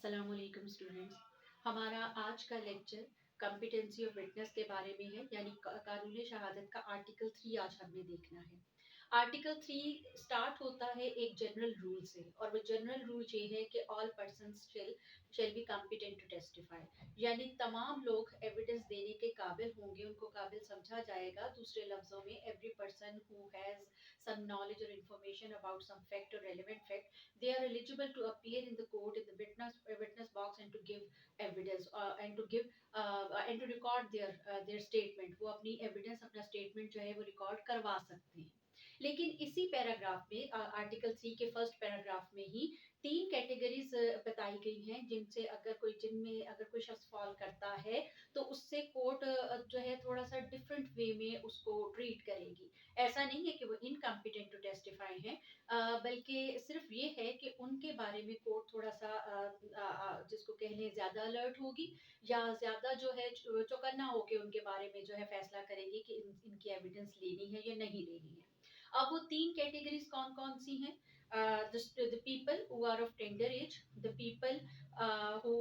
अस्सलाम वालेकुम स्टूडेंट्स। हमारा आज का लेक्चर कॉम्पिटेंसी ऑफ विटनेस के बारे में है, यानी कानूनी शहादत का आर्टिकल 3 आज हमने देखना है। आर्टिकल 3 स्टार्ट होता है एक जनरल रूल से, और वो जनरल रूल ये है कि all persons shall be competent to testify, यानी तमाम लोग एविडेंस देने के काबिल होंगे, उनको काबिल समझा जाएगा। दूसरे लफ्जों में every person who has some knowledge or information about some fact or relevant fact, they are eligible to appear in the court in the witness box and to give evidence and to give and to record their statement। वो अपनी evidence, अपना statement जो है वो record करवा सकते हैं। लेकिन इसी पैराग्राफ में आर्टिकल 3 के फर्स्ट पैराग्राफ में ही तीन कैटेगरीज बताई गई हैं, जिनमें अगर कोई शख्स फॉल करता है तो उससे कोर्ट जो है थोड़ा सा डिफरेंट वे में उसको ट्रीट करेगी। ऐसा नहीं है कि वो इनकम्पिटेंट टू टेस्टिफाई हैं, बल्कि सिर्फ ये है कि उनके बारे में कोर्ट थोड़ा सा जिसको कह लें ज्यादा अलर्ट होगी, या ज्यादा जो है चौकन्ना होके उनके बारे में जो है फैसला करेगी कि इनकी एविडेंस लेनी है या नहीं लेनी है। अब वो तीन कैटेगरीज कौन कौन सी हैं? The people who are of tender age, the people who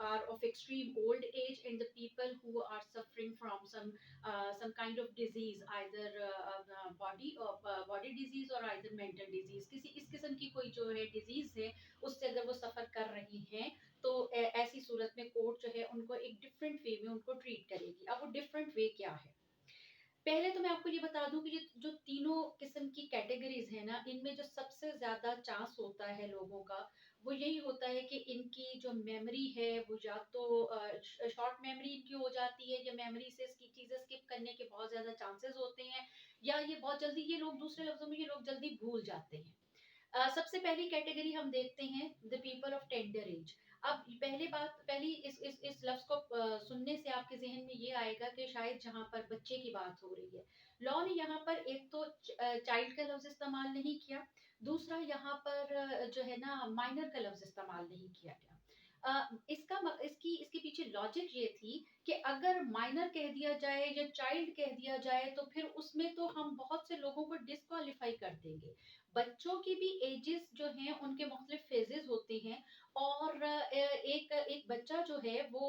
are of extreme old age, and the people who are suffering from some kind of disease, either body disease or either mental disease। किसी इस किस्म की कोई जो है disease है, उससे अगर वो सफर कर रही हैं, तो ऐसी सूरत में कोर्ट जो है उनको एक डिफरेंट वे में उनको ट्रीट करेगी। अब वो डिफरेंट वे क्या है? पहले तो मैं आपको ये बता दूं कि ये जो तीनों किस्म की कैटेगरीज है ना, इनमें जो सबसे ज्यादा चांस होता है लोगों का, वो यही होता है कि इनकी जो मेमोरी है वो या तो शॉर्ट मेमोरी इनकी हो जाती है, या मेमोरी से इसकी चीजें स्किप करने के बहुत ज्यादा चांसेस होते हैं, या ये बहुत जल्दी, ये लोग दूसरे लफ्जों में ये लोग जल्दी भूल जाते हैं। सबसे पहली कैटेगरी हम देखते हैं the people of tender as. अब पहली इस लफ्ज को सुनने से आपके जहन में ये आएगा कि शायद जहां पर बच्चे की बात हो रही है। लॉ ने यहाँ पर एक तो चाइल्ड का लफ्ज इस्तेमाल नहीं किया, दूसरा यहाँ पर जो है ना माइनर का लफ्ज इस्तेमाल नहीं किया गया। इसके पीछे लॉजिक ये थी कि अगर माइनर कह दिया जाए या चाइल्ड कह दिया जाए तो फिर उसमें तो हम बहुत से लोगों को डिस्क्वालीफाई कर देंगे। बच्चों की भी एजेस जो हैं उनके मुख्तलिफ फेजेस होते हैं, और एक एक बच्चा जो है वो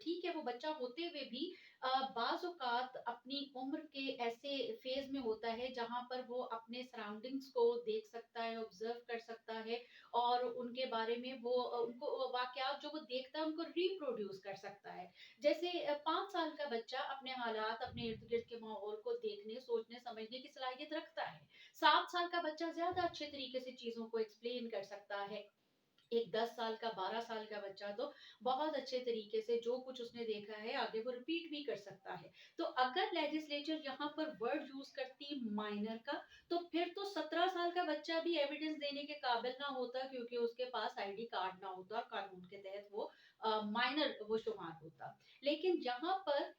ठीक है, वो बच्चा होते हुए भी बाज औकात अपनी उम्र के ऐसे फेज में होता है जहां पर वो अपने सराउंडिंग्स को देख सकता है, ऑब्जर्व कर सकता है, और उनके बारे में वो उनको वाकयात जो वो देखता है उनको रिप्रोड्यूस कर सकता है। जैसे 5 साल का बच्चा अपने हालात, अपने इर्द गिर्द के माहौल को देखने, सोचने, समझने की सलाहियत रखता है। 7 साल का बच्चा ज्यादा अच्छे तरीके से चीजों को एक्सप्लेन कर सकता है। एक 10 साल का, 12 साल का बच्चा तो बहुत अच्छे तरीके से जो कुछ उसने देखा है आगे वो रिपीट भी कर सकता है। तो अगर लेजिस्लेचर यहाँ पर वर्ड यूज करती माइनर का, तो फिर तो 17 साल का बच्चा भी एविडेंस देने के काबिल ना होता, क्योंकि उसके पास आईडी कार्ड ना होता, कानून के तहत वो माइनर वो शुमार होता। लेकिन यहाँ पर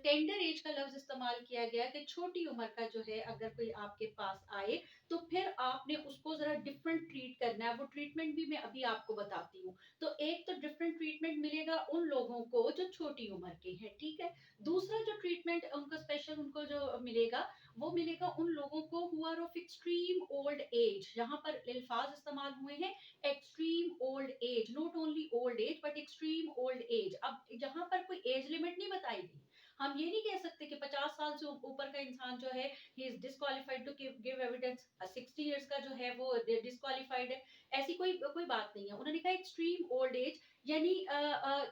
टेंडर एज का लफ्ज इस्तेमाल किया गया कि छोटी उम्र का जो है अगर कोई आपके पास आए, तो फिर आपने उसको जरा डिफरेंट ट्रीट करना है। वो ट्रीटमेंट भी मैं अभी आपको बताती हूँ। तो एक तो डिफरेंट ट्रीटमेंट मिलेगा उन लोगों को जो छोटी उम्र के हैं, ठीक है। दूसरा जो ट्रीटमेंट उनको स्पेशल उनको जो मिलेगा, वो मिलेगा उन लोगों को who are of extreme old age. यहाँ पर अल्फाज इस्तेमाल हुए हैं extreme old age, not only old age but extreme old age. अब यहाँ पर कोई एज लिमिट नहीं बताई गई। हम ये नहीं कह सकते कि 50 साल से ऊपर का इंसान जो है he is disqualified to give evidence, 60 years का जो है वो डिस्क्वालिफाइड है। ऐसी कोई बात नहीं है। उन्होंने कहा एक्सट्रीम ओल्ड एज, यानी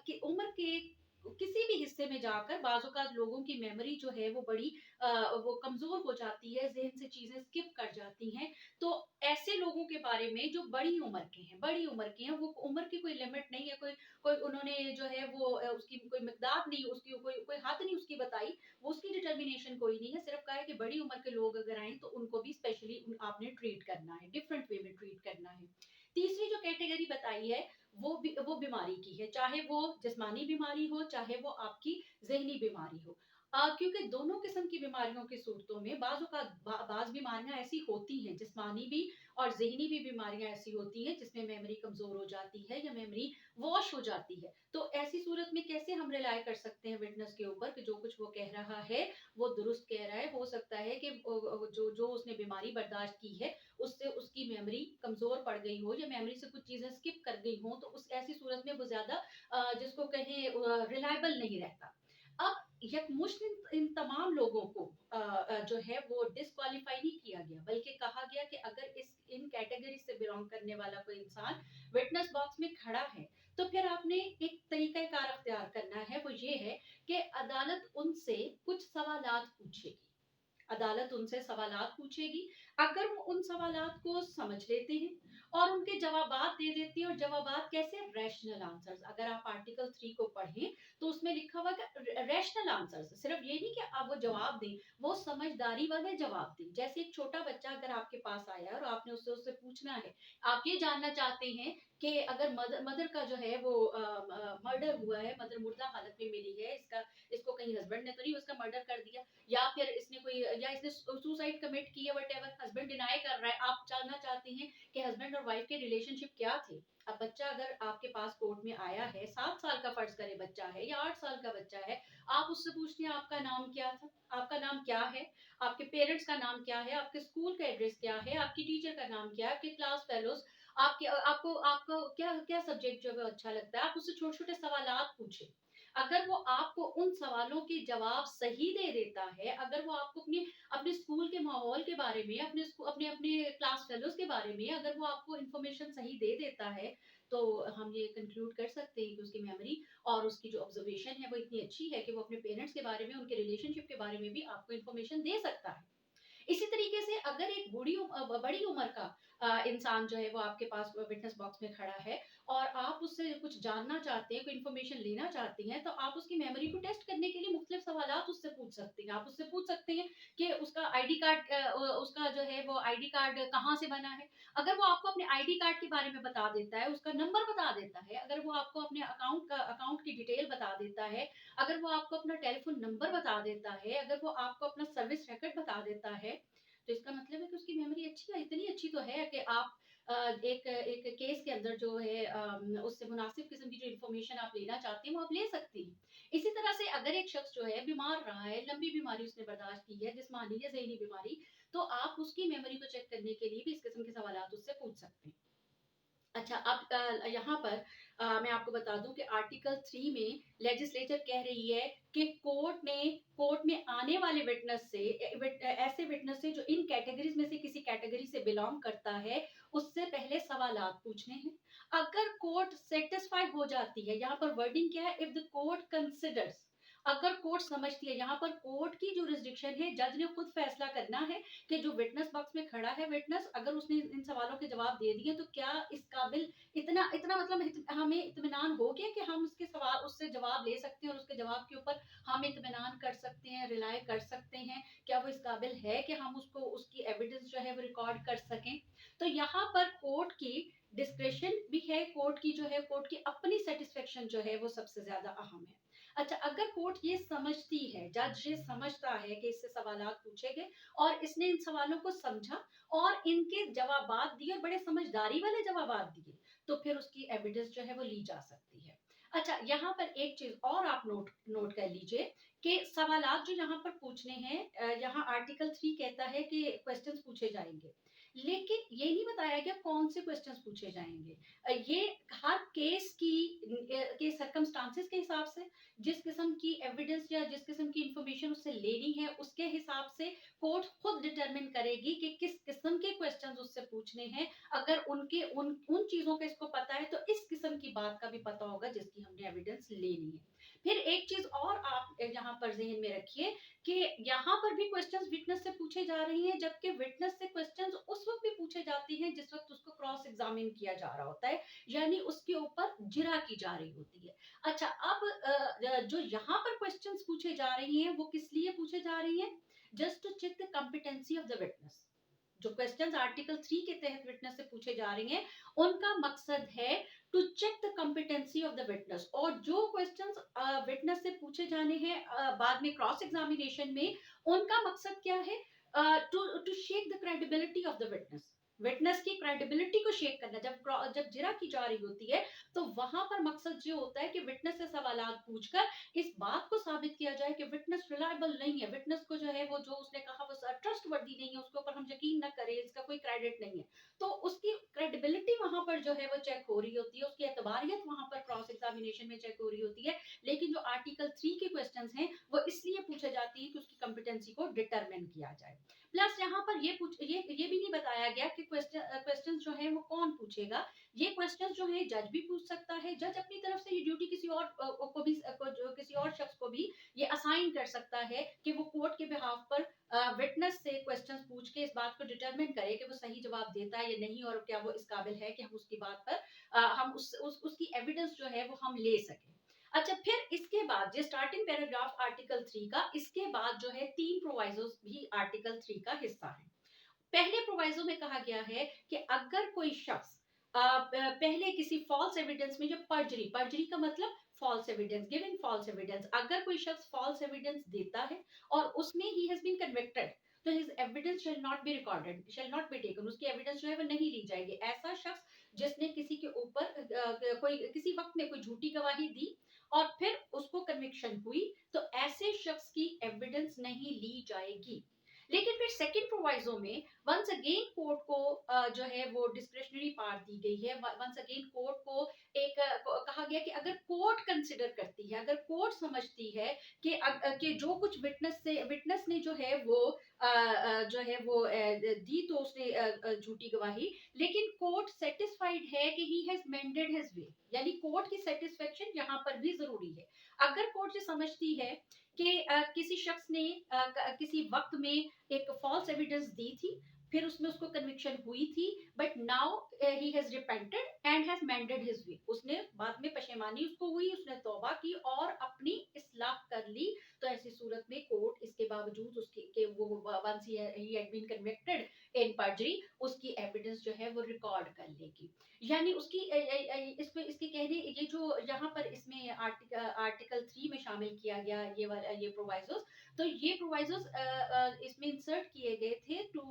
कि उम्र के किसी भी हिस्से में जाकर बाज़ लोगों की मेमोरी जो है वो बड़ी वो कमजोर हो जाती है, जहन से चीजें स्किप कर जाती हैं। तो ऐसे लोगों के बारे में जो बड़ी उम्र के हैं, वो उम्र की कोई लिमिट नहीं है, कोई कोई उन्होंने जो है वो उसकी कोई मिकदार नहीं, उसकी कोई हद नहीं उसकी बताई, वो उसकी डिटर्मिनेशन कोई नहीं है। सिर्फ कहा है कि बड़ी उम्र के लोग अगर आए तो उनको भी स्पेशली आपने ट्रीट करना है, डिफरेंट वे में ट्रीट करना है। तीसरी जो कैटेगरी बताई है वो बीमारी की है, चाहे वो जिस्मानी बीमारी हो, चाहे वो आपकी जहनी बीमारी हो। क्योंकि दोनों किस्म की बीमारियों की सूरतों में बाज़ बीमारियाँ ऐसी होती हैं, जिस्मानी भी और ज़हनी भी बीमारियाँ ऐसी होती हैं, जिसमें मेमोरी कमज़ोर हो जाती है या मेमोरी वॉश हो जाती है। तो ऐसी सूरत में कैसे हम रिलाय कर सकते हैं विटनेस के ऊपर कि जो कुछ वो कह रहा है, वो दुरुस्त कह रहा है। हो सकता है कि जो जो उसने बीमारी बर्दाश्त की है, उससे उसकी मेमोरी कमज़ोर पड़ गई हो या मेमोरी से कुछ चीज़ें स्किप कर गई हों, तो उस ऐसी सूरत में वो ज़्यादा जिसको कहें रिलायबल नहीं रहता। अब यकमुश्त इन तमाम लोगों को जो है वो डिस्क्वालीफाई नहीं किया गया, बल्कि कहा गया कि अगर इस इन कैटेगरी से बिलोंग करने वाला कोई इंसान विटनेस बॉक्स में खड़ा है, तो फिर आपने एक तरीका कार अख्तियार करना है, वो ये है कि अदालत उनसे कुछ सवालात पूछेगी। अदालत उनसे सवालात पूछेगी। अगर वो उन सवालात को समझ लेते हैं और उनके जवाबात दे देती है, और जवाबात कैसे, रैशनल आंसर्स। अगर आप आर्टिकल 3 को पढ़ें तो उसमें लिखा हुआ है रैशनल आंसर्स, सिर्फ ये नहीं कि आप वो जवाब दें, वो समझदारी वाले जवाब दें। जैसे एक छोटा बच्चा अगर आपके पास आया और आपने उससे उससे पूछना है, आप ये जानना चाहते हैं कि अगर मदर मदर का जो है वो मर्डर हुआ है, मदर मुर्दा हालत में मिली है, इसको कहीं हस्बैंड ने तो नहीं उसका मर्डर कर दिया, या फिर इसने कोई या इसने सुसाइड कमिट की है, वट, हस्बैंड डिनाई कर रहा है, आप जानना चाहते हैं कि हस्बैंड और वाइफ के रिलेशनशिप क्या थे। अब बच्चा अगर आपके पास कोर्ट में आया है, 7 साल का फर्ज करे बच्चा है या 8 साल का बच्चा है, आप उससे पूछते हैं आपका नाम क्या था, आपका नाम क्या है, आपके पेरेंट्स का नाम क्या है, आपके स्कूल का एड्रेस क्या है, आपकी टीचर का नाम क्या है, आपके क्लास फेलोज, आपके आपको आपको क्या क्या सब्जेक्ट जो है अच्छा लगता है, आप उससे छोटे छोटे सवाल पूछे। अगर वो आपको उन सवालों के जवाब सही दे देता है, अगर वो आपको अपनी अपने स्कूल के माहौल के बारे में, अपने अपने क्लास फेलोज के बारे में अगर वो आपको इन्फॉर्मेशन सही दे देता है, तो हम ये कंक्लूड कर सकते हैं कि उसकी मेमोरी और उसकी जो ऑब्जर्वेशन है वो इतनी अच्छी है कि वो अपने पेरेंट्स के बारे में, उनके रिलेशनशिप के बारे में भी आपको इन्फॉर्मेशन दे सकता है। इसी तरीके से अगर एक बड़ी उम्र का इंसान जो है वो आपके पास विटनेस बॉक्स में खड़ा है और आप उससे कुछ जानना चाहते हैं, कोई इन्फॉर्मेशन लेना चाहते हैं, तो आप उसकी मेमोरी को टेस्ट करने के लिए मुख्तलिफ सवालात उससे पूछ सकते हैं। आप उससे पूछ सकते हैं कि उसका आईडी कार्ड, उसका जो है वो आईडी कार्ड कहाँ से बना है। अगर वो आपको अपने आईडी कार्ड के बारे में बता देता है, उसका नंबर बता देता है, अगर वो आपको अपने अकाउंट की डिटेल बता देता है, अगर वो आपको अपना टेलीफोन नंबर बता देता है, अगर वो आपको अपना सर्विस रिकॉर्ड बता देता है, तो इसका मतलब है कि उसकी मेमोरी अच्छी है, इतनी अच्छी तो है कि आप एक एक केस के अंदर जो है उससे मुनासिब किस्म की जो इन्फॉर्मेशन आप लेना चाहते हैं वो आप ले सकती हैं। इसी तरह से अगर एक शख्स जो है बीमार रहा है, लंबी बीमारी उसने बर्दाश्त की है, जिस्मानी या ज़हनी बीमारी, तो आप उसकी मेमोरी को चेक करने के लिए भी इस किस्म के सवालात उससे पूछ सकते हैं। अच्छा, अब यहाँ पर मैं आपको बता दूं कि आर्टिकल 3 में लेजिस्लेचर कह रही है कि कोर्ट में आने वाले विटनेस से, ऐसे विटनेस से जो इन कैटेगरीज में से किसी कैटेगरी से बिलोंग करता है, उससे पहले सवालात पूछने हैं। अगर कोर्ट सेटिस्फाई हो जाती है, यहाँ पर वर्डिंग क्या है, इफ द कोर्ट कंसिडर्स, अगर कोर्ट समझती है, यहाँ पर कोर्ट की जुरिस्डिक्शन है, जज ने खुद फैसला करना है कि जो विटनेस बॉक्स में खड़ा है विटनेस, अगर उसने इन सवालों के जवाब दे दिए, तो क्या इस काबिल, इतना इतना मतलब हमें इत्मीनान हो गया कि हम उसके सवाल उससे जवाब ले सकते हैं और उसके जवाब के ऊपर हम इत्मीनान कर सकते हैं, रिलाय कर सकते हैं, क्या वो इस काबिल है कि हम उसको उसकी एविडेंस जो है वो रिकॉर्ड कर सकें। तो यहाँ पर कोर्ट की डिस्क्रेशन भी है, कोर्ट की जो है, कोर्ट की अपनी सेटिस्फेक्शन जो है वो सबसे ज्यादा अहम है। अच्छा, अगर कोर्ट ये समझती है, जज ये समझता है कि इससे सवालात पूछे गए और इसने इन सवालों को समझा और इनके जवाबात दिए और बड़े समझदारी वाले जवाबात दिए, तो फिर उसकी एविडेंस जो है वो ली जा सकती है। अच्छा, यहाँ पर एक चीज और आप नोट नोट कर लीजिए कि सवालात जो यहाँ पर पूछने हैं, यहाँ आर्टिकल 3 कहता है कि क्वेश्चंस पूछे जाएंगे, लेकिन ये नहीं बताया गया कौन से क्वेश्चंस पूछे जाएंगे। ये हर केस की के सर्कमस्टांसेस के हिसाब से, जिस किस्म की एविडेंस या जिस किस्म की इंफॉर्मेशन उससे लेनी है, उसके हिसाब से कोर्ट खुद डिटरमिन करेगी कि किस किस्म के क्वेश्चंस उससे पूछने हैं। अगर उनके उन उन चीजों का इसको पता है, तो इस किस्म की बात का भी पता होगा जिसकी हमने एविडेंस लेनी है। फिर एक चीज और आप यहाँ पर जहन में रखिए कि यहाँ पर भी क्वेश्चंस विटनेस से पूछे जा रहे हैं, जबकि विटनेस से क्वेश्चंस उस वक्त भी पूछे जाते हैं जिस वक्त उसको क्रॉस एग्जामिन किया जा रहा होता है, यानी उसके ऊपर जिरा की जा रही होती है। अच्छा, अब जो यहाँ पर क्वेश्चंस पूछे जा रही हैं वो किस लिए पूछे जा रही हैं, just to check the competency of the witness. जो क्वेश्चंस आर्टिकल 3 के तहत विटनेस से पूछे जा रहे हैं, उनका मकसद है to check the competency of the witness, और जो क्वेश्चंस विटनेस से पूछे जाने हैं बाद में क्रॉस एग्जामिनेशन में, उनका मकसद क्या है? To to shake the credibility of the witness, witness की क्रेडिबिलिटी को शेक करना। जब जिरा की जा रही होती है तो वहां पर मकसद ये होता है कि विटनेस से सवाल पूछकर इस बात को साबित किया जाए कि विटनेस रिलायबल नहीं है, विटनेस को जो है वो जो उसने कहा वो ट्रस्ट वर्दी नहीं है, उसके ऊपर हम यकीन न करें, इसका कोई क्रेडिट नहीं है। तो उसकी क्रेडिबिलिटी वहां पर जो है वो चेक हो रही होती है, उसकी एतबारियत वहां पर क्रॉस एग्जामिनेशन में चेक हो रही होती है। लेकिन जो आर्टिकल 3 के क्वेश्चंस हैं वो इसलिए पूछे जाती है कि उसकी कॉम्पिटेंसी को डिटरमिन किया जाए। प्लस यहाँ पर ये भी नहीं बताया गया कि क्वेश्चन जो है वो कौन पूछेगा। ये क्वेश्चन जो है जज भी पूछ सकता है, जज अपनी तरफ से ये ड्यूटी किसी और को भी किसी और शख्स को भी ये असाइन कर सकता है कि वो कोर्ट के बिहाफ पर विटनेस से क्वेश्चंस पूछ के इस बात को डिटरमिन करे कि वो सही जवाब देता है या नहीं, और क्या वो इस काबिल है कि हम उसकी बात पर हम उसकी एविडेंस जो है वो हम ले सकें। अच्छा, फिर इसके बाद जो स्टार्टिंग पैराग्राफ आर्टिकल 3 का, इसके बाद जो है 3 प्रोवाइजोस भी आर्टिकल 3 का हिस्सा है। पहले प्रोवाइजो में कहा गया है कि अगर कोई शख्स पहले किसी फॉल्स एविडेंस में, जो पर्जरी, पर्जरी का मतलब false evidence, giving false evidence, अगर कोई शख्स फॉल्स एविडेंस देता है और उसमें ही हैज बीन कन्विक्टेड, तो his evidence shall not be recorded, shall not be taken, उसकी एविडेंस जो है वो नहीं ली जाएगी। ऐसा शख्स जिसने किसी के ऊपर कोई किसी वक्त में कोई झूठी गवाही दी और फिर उसको कन्विक्शन हुई, तो ऐसे शख्स की एविडेंस नहीं ली जाएगी। लेकिन फिर सेकंड प्रोवाइजो में वंस अगेन कोर्ट को जो है वो डिस्क्रिशनरी पावर दी गई है। वंस अगेन कोर्ट को एक कहा गया कि अगर कोर्ट कंसिडर करती है, अगर कोर्ट समझती है कि जो कुछ विटनेस ने जो है वो जो है वो दी, तो उसने झूठी गवाही, लेकिन कोर्ट सेटिस्फाइड है कि ही हैज मेंडेड हिज वे, यानी कोर्ट की सेटिस्फेक्शन यहाँ पर भी जरूरी है। अगर कोर्ट ये समझती है कि किसी शख्स ने किसी वक्त में एक फॉल्स एविडेंस दी थी, फिर उसमें उसको कन्विक्शन हुई थी, but now he has repented and has मेंडेड his way, उसने बाद में पशेमानी उसको हुई, उसने तौबा की और अपनी इस्लाह कर ली, तो ऐसी सूरत में कोर्ट इसके बावजूद उसके के वो once he had been convicted in perjury, उसकी एविडेंस जो है वो रिकॉर्ड कर लेगी। यानी उसकी इसको इसके कहने ये जो यहाँ पर इसमें आर्टिकल 3 में शामिल किया गया ये वाला ये प्रोवाइजोस, तो ये प्रोवाइजोस इसमें इंसर्ट किए गए थे to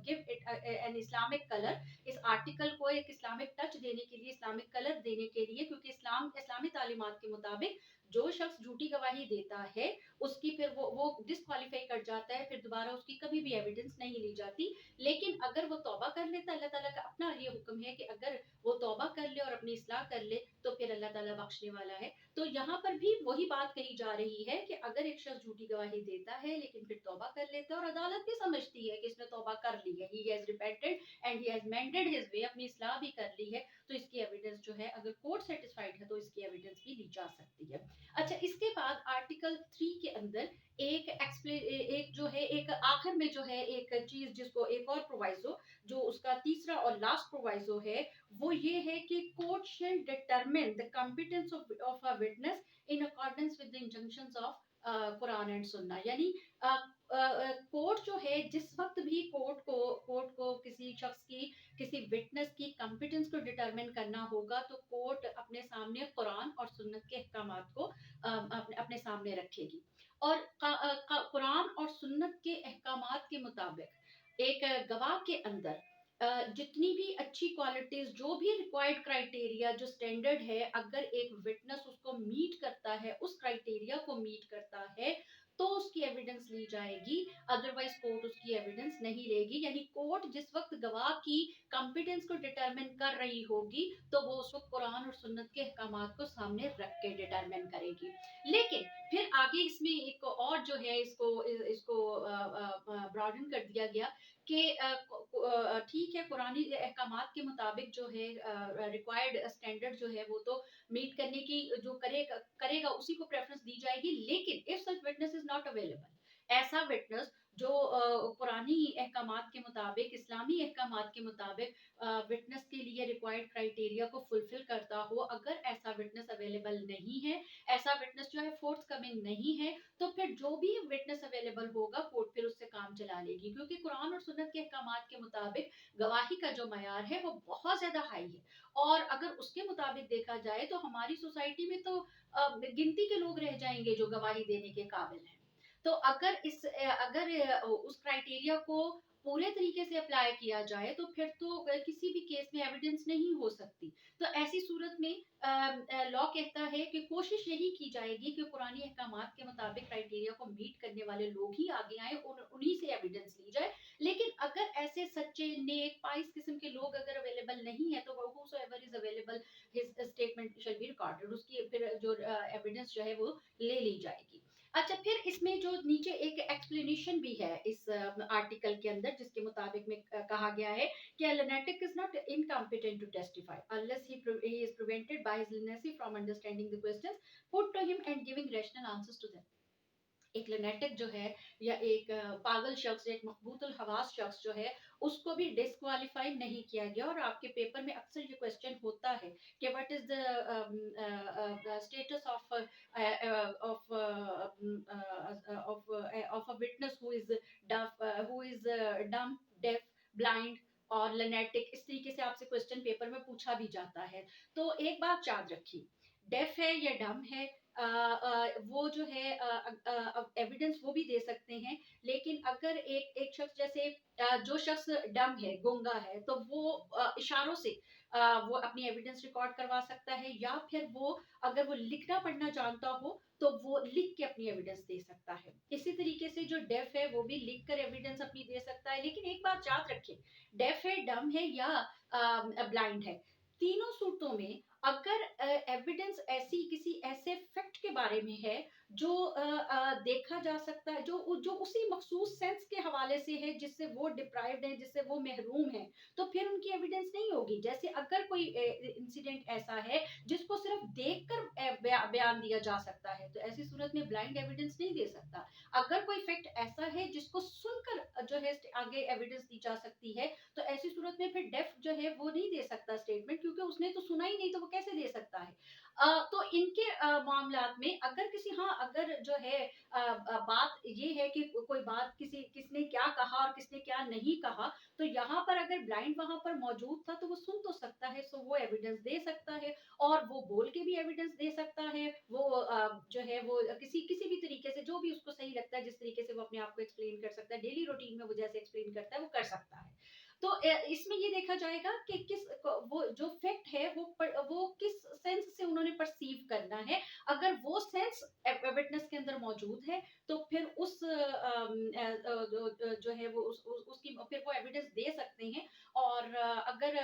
give it an Islamic colour, इस आर्टिकल को एक इस्लामिक टच देने के लिए, इस्लामिक कलर देने के लिए, क्योंकि इस्लामी तालीमात के मुताबिक जो शख्स झूठी गवाही देता है उसकी फिर वो डिस्क्वालीफाई कर जाता है, फिर दोबारा उसकी कभी भी एविडेंस नहीं ली जाती। लेकिन अगर वो तौबा कर लेता, अल्लाह ताला का अपना ये हुक्म है कि अगर वो तौबा कर ले और अपनी इस्लाह कर ले तो फिर अल्लाह ताला बख्शने वाला है। तो यहाँ पर भी वही बात कही जा रही है कि अगर एक शख्स झूठी गवाही देता है लेकिन फिर तौबा कर लेता है और अदालत भी समझती है कि इसने तौबा कर ली है, he has repented and he has मेंडेड his way, अपनी इस्लाह भी कर ली है, तो इसकी एविडेंस जो है अगर कोर्ट सेटिस्फाइड है तो इसकी एविडेंस भी ली जा सकती है। अच्छा, इसके बाद आर्टिकल 3 के अंदर एक जो है एक आखिर में जो है एक चीज जिसको एक और प्रोवाइजो, जो उसका तीसरा और लास्ट प्रोवाइजो है, वो ये है कि court shall determine the competence of a witness in accordance with the injunctions of Quran and Sunnah. यानी कोर्ट जो है जिस वक्त भी कोर्ट को किसी शख्स की, किसी विटनेस की कॉम्पिटेंस को डिटरमिन करना होगा, तो कोर्ट अपने सामने कुरान और सुन्नत के अहकामात को अपने सामने रखेगी। और कुरान और सुन्नत के अहकामात के मुताबिक एक गवाह के अंदर जितनी भी अच्छी क्वालिटीज, जो भी रिक्वायर्ड क्राइटेरिया, जो स्टैंडर्ड है, अगर एक विटनेस उसको मीट करता है, उस क्राइटेरिया को मीट करता है, तो उसकी एविडेंस ली जाएगी, अदरवाइज कोर्ट उसकी एविडेंस नहीं लेगी। यानी कोर्ट जिस वक्त गवाह की कॉम्पिटेंस को डिटरमिन कर रही होगी तो वो उस वक्त कुरान और सुन्नत के अहकामात को सामने रख के डिटरमिन करेगी। लेकिन फिर आगे इसमें एक और जो है इसको इसको ब्रॉडन कर दिया गया कि ठीक है, कुरानी अहकामात के मुताबिक जो है रिक्वायर्ड स्टैंडर्ड जो है वो तो मीट करने की जो करेगा उसी को प्रेफरेंस दी जाएगी, लेकिन if such witness is not available, ऐसा विटनेस जो पुरानी अहकामात के मुताबिक, इस्लामी अहकामात के मुताबिक विटनेस के लिए रिक्वायर्ड क्राइटेरिया को फुलफिल करता हो, अगर ऐसा विटनेस अवेलेबल नहीं है, ऐसा विटनेस जो है फोर्थ कमिंग नहीं है, तो फिर जो भी विटनेस अवेलेबल होगा कोर्ट फिर उससे काम चला लेगी, क्योंकि कुरान और सुन्नत के अहकामात के मुताबिक गवाही का जो मयार है वो बहुत ज्यादा हाई है। और अगर उसके मुताबिक देखा जाए तो हमारी सोसाइटी में तो गिनती के लोग रह जाएंगे जो गवाही देने के काबिल हैं। तो अगर उस क्राइटेरिया को पूरे तरीके से अप्लाई किया जाए तो फिर तो किसी भी केस में एविडेंस नहीं हो सकती। तो ऐसी सूरत में लॉ कहता है कि कोशिश यही की जाएगी कि पुरानी अहकामात के मुताबिक क्राइटेरिया को मीट करने वाले लोग ही आगे आए, उन्हीं से एविडेंस ली जाए। लेकिन अगर ऐसे सच्चे नेक पाइस किस्म के लोग अगर अवेलेबल नहीं है तो whosoever is available his statement shall be recorded, उसकी फिर जो एविडेंस जो है वो ले ली जाएगी। अच्छा, फिर इसमें जो नीचे एक एक्सप्लेनेशन भी है इस आर्टिकल के अंदर, जिसके मुताबिक में कहा गया है कि a lunatic is not incompetent to testify unless he is prevented by his lunacy from understanding the questions put to him and giving rational answers to them। एक लुनेटिक जो है या एक पागल शख्स, एक मकबूतुल हवास शख्स जो है, उसको भी डिस्क्वालीफाई नहीं किया गया। और आपके पेपर में अक्सर ये क्वेश्चन होता है कि what is the status of of of a witness who is dumb, deaf, blind और लनेटिक। इस तरीके से आपसे क्वेश्चन पेपर में पूछा भी जाता है। तो एक बात याद रखिए, डेफ है या डम है, वो जो है एविडेंस वो भी दे सकते हैं। लेकिन अगर एक एक शख्स जैसे जो शख्स डम है, गूंगा है, तो वो इशारों से वो अपनी एविडेंस रिकॉर्ड करवा सकता है, या फिर वो अगर वो लिखना पढ़ना जानता हो तो वो लिख के अपनी एविडेंस दे सकता है। इसी तरीके से जो डेफ है वो भी लिख कर एविडेंस अपनी दे सकता है। लेकिन एक बात याद रखें, डेफ है, डम है या ब्लाइंड है, तीनों सूरतों में अगर एविडेंस ऐसी किसी ऐसे फैक्ट के बारे में है जो देखा जा सकता है, जो जो उसी मखसूस सेंस के हवाले से है जिससे वो डिप्राइव्ड है, जिससे वो महरूम है, तो फिर उनकी एविडेंस नहीं होगी। जैसे अगर कोई इंसिडेंट ऐसा है जिसको सिर्फ देखकर बयान दिया जा सकता है, तो ऐसी सूरत में ब्लाइंड एविडेंस नहीं दे सकता। अगर कोई फैक्ट ऐसा है जिसको सुनकर जो है आगे एविडेंस दी जा सकती है, तो ऐसी सूरत में फिर डेफ जो है वो नहीं दे सकता स्टेटमेंट, क्योंकि उसने तो सुना ही नहीं, तो वो कैसे दे सकता है। तो इनके मामलात में अगर किसी, हाँ अगर जो है बात ये है कि कोई बात किसने क्या कहा और किसने क्या नहीं कहा, तो यहाँ पर अगर ब्लाइंड वहां पर मौजूद था तो वो सुन तो सकता है, सो वो एविडेंस दे सकता है। और वो बोल के भी एविडेंस दे सकता है। वो जो है वो किसी किसी भी तरीके से जो भी उसको सही लगता है, जिस तरीके से वो अपने आप को एक्सप्लेन कर सकता है, डेली रूटीन में वो जैसे एक्सप्लेन करता है वो कर सकता है। तो इसमें ये देखा जाएगा कि वो जो फैक्ट है वो किस सेंस से उन्होंने परसीव करना है। अगर वो सेंस विटनेस के अंदर मौजूद है तो फिर उस जो है वो उसकी फिर वो एविडेंस दे सकते हैं। और अगर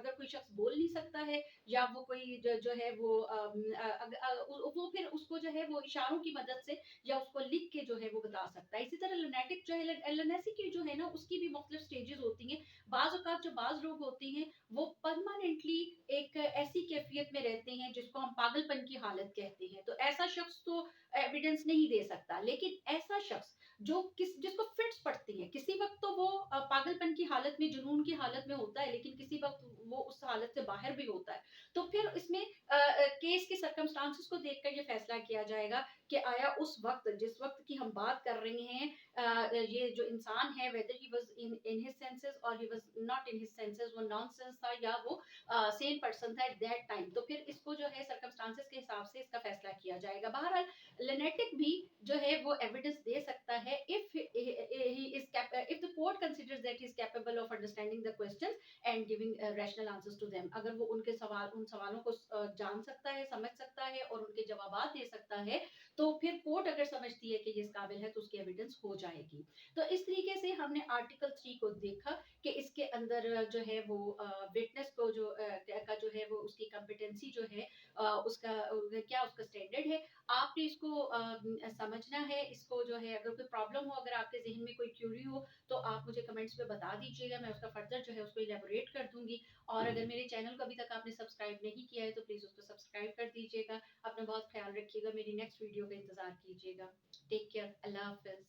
कोई शख्स बोल नहीं सकता है, या वो कोई जो है वो फिर उसको जो है वो इशारों की मदद से या उसको लिख के जो है वो बता सकता है। इसी तरह लुनेटिक जो है, लुनेसी की जो है ना, उसकी भी मुख्तलिफ स्टेजेस होती हैं। बाज औकात जो बाज लोग होते हैं वो परमानेंटली एक ऐसी कैफियत में रहते हैं जिसको हम पागलपन की हालत कहते हैं, तो ऐसा शख्स तो एविडेंस नहीं दे सकता। लेकिन ऐसा शख्स जो जिसको फिट्स पड़ती है, किसी वक्त तो वो पागलपन की हालत में, जुनून की हालत में होता है, लेकिन किसी वक्त वो उस हालत से बाहर भी होता है। तो फिर इसमें केस के सर्कमस्टांसेस को देखकर ये फैसला किया जाएगा कि आया उस वक्त, जिस वक्त की हम बात कर रहे हैं, ये जो इंसान है, whether he was in his senses और he was not in his senses, वो नॉनसेंस था या वो सेम पर्सन था एट दैट टाइम। तो फिर इसको जो है सर्कमस्टांसेस के हिसाब से इसका फैसला किया जाएगा। बहरहाल लेनेटिक भी जो है वो एविडेंस दे सकता है if the court considers that he is capable of understanding the questions and giving rational answers to them. अगर वो उन सवालों को जान सकता है, समझ सकता है और उनके जवाब दे सकता है, तो फिर कोर्ट अगर समझती है कि ये इस काबिल है तो उसकी एविडेंस हो जाएगी। तो इस तरीके से हमने आर्टिकल 3 को देखा कि इसके अंदर जो है वो विटनेस को का जो है वो उसकी कॉम्पिटेंसी जो है उसका क्या उसका स्टैंडर्ड है। आपने इसको समझना है। इसको जो है अगर कोई प्रॉब्लम हो, अगर आपके जहन में कोई क्यूरी हो, तो आप मुझे कमेंट्स में बता दीजिएगा, मैं उसका फर्दर जो है उसको इलेबोरेट कर दूंगी। और अगर मेरे चैनल को अभी तक आपने सब्सक्राइब नहीं किया है तो प्लीज उसको सब्सक्राइब सब्सक्राइब कर दीजिएगा। अपना बहुत ख्याल रखिएगा, मेरी नेक्स्ट वीडियो का इंतज़ार कीजिएगा। टेक केयर, अल्लाह हाफ़िज़।